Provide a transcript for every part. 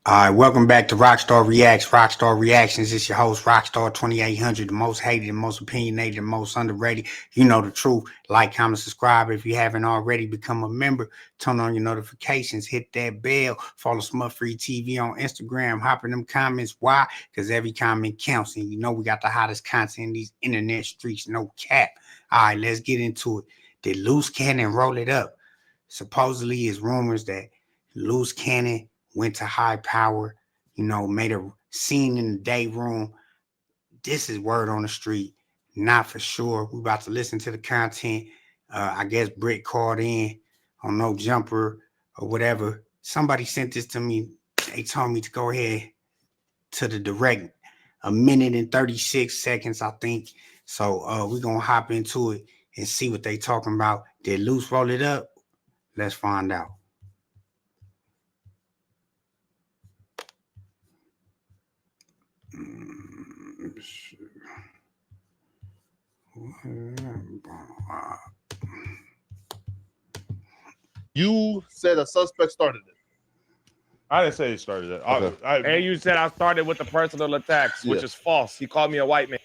All right, welcome back to Rockstar Reacts, Rockstar Reactions. It's your host, Rockstar 2800, the most hated, the most opinionated, the most underrated. You know the truth. Like, comment, subscribe. If you haven't already, become a member. Turn on your notifications. Hit that bell. Follow SmutfreeTV on Instagram. Hop in them comments. Why? Because every comment counts. And you know we got the hottest content in these internet streets. No cap. All right, let's get into it. Did Luce Cannon roll it up? Supposedly, it's rumors that Luce Cannon went to high power, made a scene in the day room. This is word on the street, not for sure. We about to listen to the content. I guess Bricc called in on no jumper or whatever. Somebody sent this to me. They told me to go ahead to the direct, a minute and 36 seconds, I think. So we're gonna hop into it and see what they talking about. Did Luce roll it up? Let's find out. You said a suspect started it. I didn't say he started it. Okay. And you said I started with the personal attacks, which is false. He called me a white man.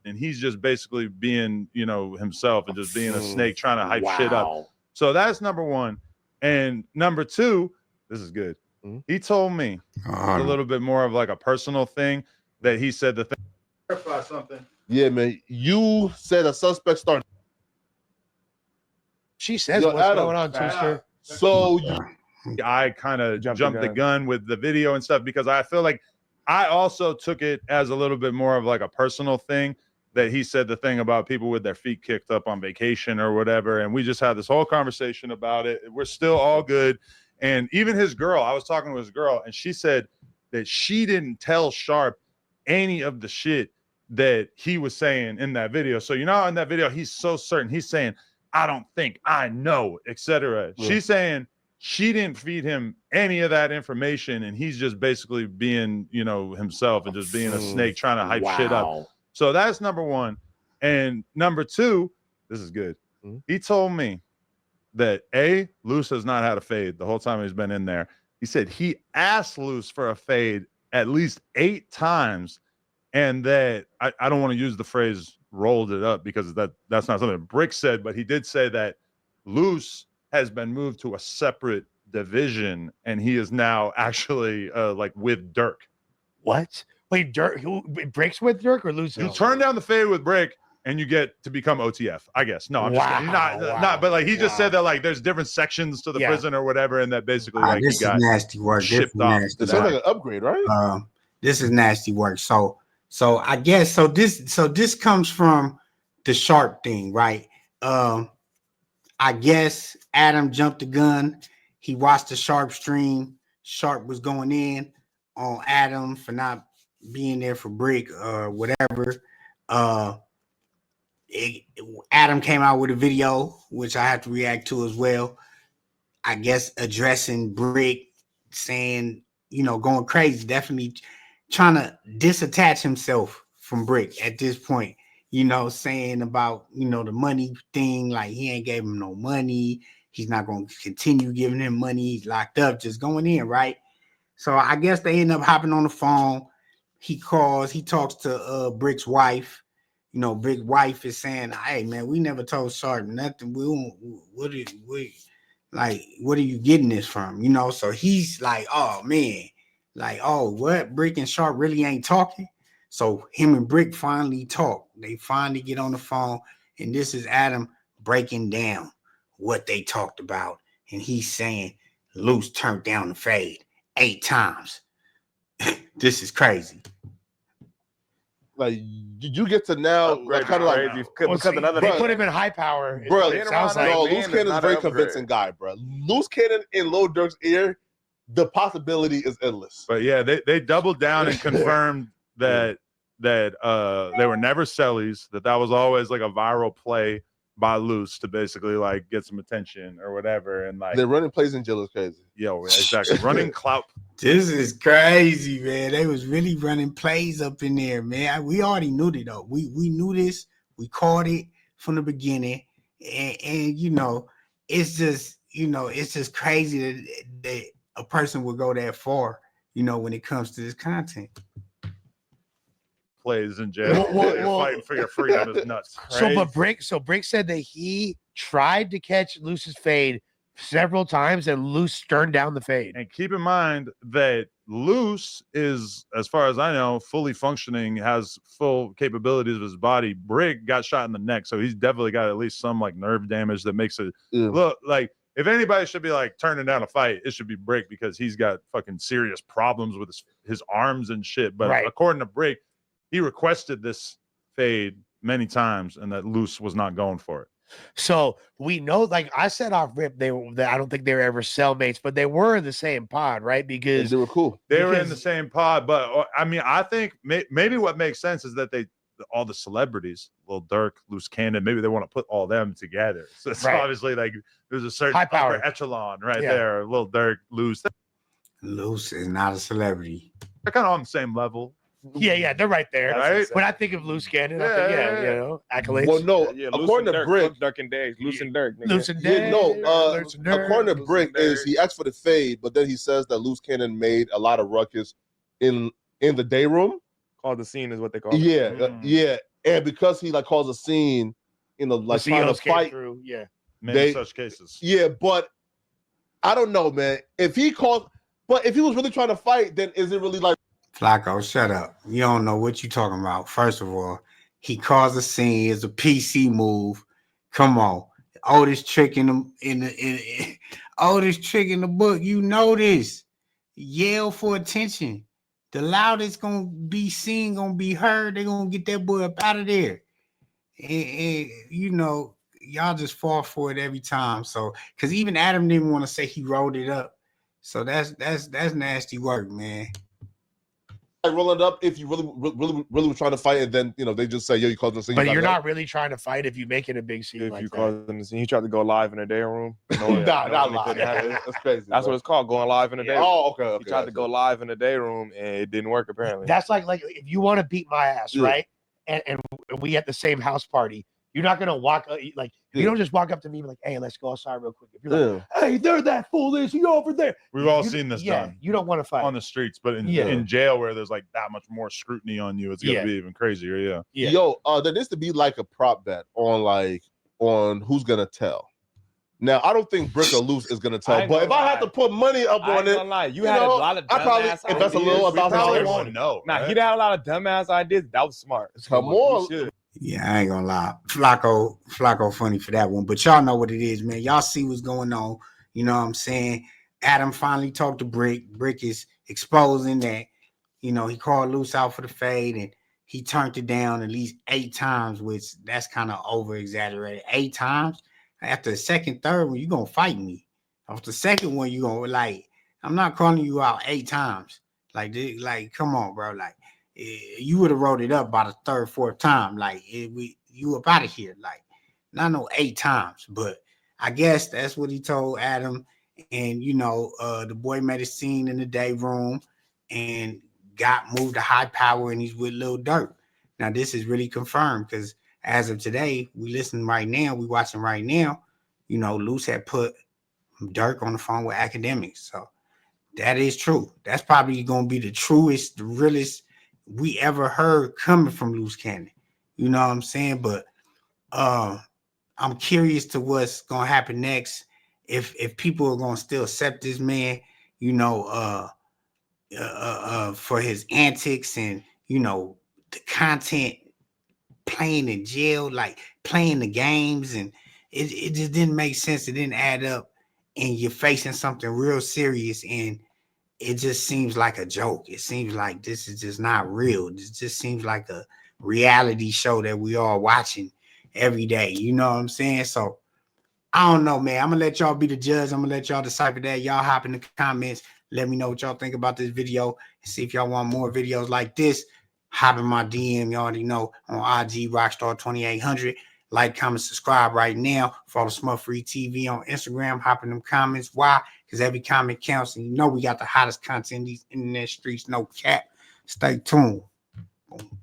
And he's just basically being, himself and just being a snake trying to hype shit up. So that's number one. And number two, this is good. He told me a little bit more of like a personal thing that he said the thing. Clarify something. Yeah, man. You said a suspect started. She says what's going on, sister. So I kind of jumped the gun with the video and stuff because I feel like I also took it as a little bit more of like a personal thing that he said the thing about people with their feet kicked up on vacation or whatever. And we just had this whole conversation about it. We're still all good. And even his girl, I was talking to his girl and she said that she didn't tell Sharp any of the shit that he was saying in that video. So, in that video, he's so certain. He's saying, I don't think, I know, etc. Yeah. She's saying she didn't feed him any of that information. And he's just basically being, himself and just being a snake trying to hype shit up. So that's number one. And number two, this is good. He told me that Luce has not had a fade the whole time he's been in there. He said he asked Luce for a fade at least 8 times. And that I don't want to use the phrase rolled it up because that's not something Bricc said, but he did say that Luce has been moved to a separate division and he is now actually like with Dirk. What? Wait, Dirk? Brick's with Dirk or Luce? You turn down the fade with Bricc and you get to become OTF, I guess. No, I'm just kidding. Not, but like he just said that like there's different sections to the prison or whatever, and that basically like this he got is nasty work. shipped off. It sounds like an upgrade, right? This is nasty work. So I guess this comes from the Sharp thing, right? I guess Adam jumped the gun. He watched the Sharp stream. Sharp was going in on Adam for not being there for Bricc or whatever. Adam came out with a video, which I have to react to as well. I guess addressing Bricc, saying, going crazy, definitely trying to disattach himself from Bricc at this point, saying about, the money thing, like he ain't gave him no money. He's not going to continue giving him money. He's locked up, just going in, right? So I guess they end up hopping on the phone. He talks to Brick's wife. Brick's wife is saying, hey, man, we never told Sharp nothing. What are you getting this from? So he's like, oh, man. Like, oh, what? Bricc and Sharp really ain't talking? So him and Bricc finally talk. They finally get on the phone, and this is Adam breaking down what they talked about. And he's saying, Luce turned down the fade 8 times. This is crazy. Like, you get to now kind of like because they put him in high power. Bro, it sounds like Luce Cannon's a very convincing guy, bro. Luce Cannon in Lil Durk's ear, the possibility is endless. But yeah, they doubled down and confirmed that they were never sellies, that was always like a viral play by Luce to basically like get some attention or whatever. And like they're running plays in jail is crazy. Yo, exactly. Running clout. This is crazy, man. They was really running plays up in there, man. We already knew it though. We knew this. We caught it from the beginning. And it's just crazy that a person would go that far, you know, when it comes to this content. Plays in jail. Fighting for your freedom is nuts. Bricc said that he tried to catch Luce's fade several times and Luce turned down the fade. And keep in mind that Luce is, as far as I know, fully functioning, has full capabilities of his body. Bricc got shot in the neck, so he's definitely got at least some like nerve damage that makes it look like if anybody should be like turning down a fight, it should be Bricc because he's got fucking serious problems with his arms and shit. But according to Bricc, he requested this fade many times and that Luce was not going for it. So we know, like I said off rip, I don't think they were ever cellmates, but they were in the same pod, right? Because they were cool. They were in the same pod, but I mean, I think maybe what makes sense is that all the celebrities, Lil Durk, Luce Cannon, maybe they want to put all them together. So it's obviously like there's a certain upper echelon there. Lil Durk, Luce. Luce is not a celebrity. They're kind of on the same level. Yeah, they're right there. Right? When I think of Luce Cannon, I think, you know, accolades. Well, no, according to Bricc, Durk and Days, Luce and Durk. Luce and Days. According to Bricc, is he asked for the fade, but then he says that Luce Cannon made a lot of ruckus in the day room. Called the scene is what they call it. Yeah, and because he like calls a scene, you know, like trying to fight. Many such cases. Yeah, but I don't know, man. If he was really trying to fight, then is it really like? Flakko, shut up. You don't know what you're talking about. First of all, he caused a scene. It's a PC move. Come on. Oldest trick in the book. You know this. Yell for attention. The loudest gonna be seen, gonna be heard. They're gonna get that boy up out of there. And you know, y'all just fall for it every time. So because even Adam didn't want to say he rolled it up. So that's nasty work, man. Like roll it up if you really were trying to fight, and then you know they just say, "Yo, you caused the scene." But you're not really trying to fight if you make it a big scene. If like you that. caused them the scene, he tried to go live in a day room. Not live. That's crazy. That's what it's called, going live in a day room. Oh, okay. He tried to go live in a day room, and it didn't work apparently. That's like if you want to beat my ass, right? And we at the same house party. You're not gonna walk like you don't just walk up to me and be like, "Hey, let's go outside real quick." If you're like, "Hey, there that fool is, he over there." We've all seen this done. You don't want to fight on the streets, but in jail where there's like that much more scrutiny on you, it's gonna be even crazier. Yeah. Yo, there needs to be like a prop bet on who's gonna tell. Now, I don't think Bricc or Luce is gonna tell, but if I had to put money up on it, you had a lot of dumbass I probably invest a little $1,000. Won't know. Nah, he had a lot of dumbass ideas. That was smart. Come on. Yeah, I ain't gonna lie. Flakko funny for that one. But y'all know what it is, man. Y'all see what's going on. You know what I'm saying? Adam finally talked to Bricc. Bricc is exposing that, you know, he called Luce out for the fade and he turned it down at least 8 times, which that's kind of over exaggerated. 8 times? After the second, third one, you're gonna fight me. After the second one, you're gonna I'm not calling you out 8 times. Like, come on, bro. Like, you would have wrote it up by the 3rd, 4th time. Like, you up out of here. Like, not no 8 times. But I guess that's what he told Adam. And, you know, the boy made a scene in the day room and got moved to high power and he's with Lil Durk. Now, this is really confirmed because as of today, we watching right now, you know, Luce had put Durk on the phone with academics. So that is true. That's probably going to be the truest, the realest we ever heard coming from Luce Cannon. You know what I'm saying? But I'm curious to what's gonna happen next. If people are gonna still accept this man, you know, for his antics and you know the content, playing in jail, like playing the games, and it just didn't make sense. It didn't add up, and you're facing something real serious and it just seems like a joke. It seems like this is just not real. It just seems like a reality show that we all watching every day. You know what I'm saying? So I don't know, man. I'm gonna let y'all be the judge. I'm gonna let y'all decipher that. Y'all hop in the comments. Let me know what y'all think about this video and see if y'all want more videos like this. Hop in my DM. You already know on IG Rocstar 2800. Like, comment, subscribe right now. Follow SmutfreeTV on Instagram. Hop in them comments. Why? Because every comment counts. And you know we got the hottest content in these internet streets. No cap. Stay tuned. Boom.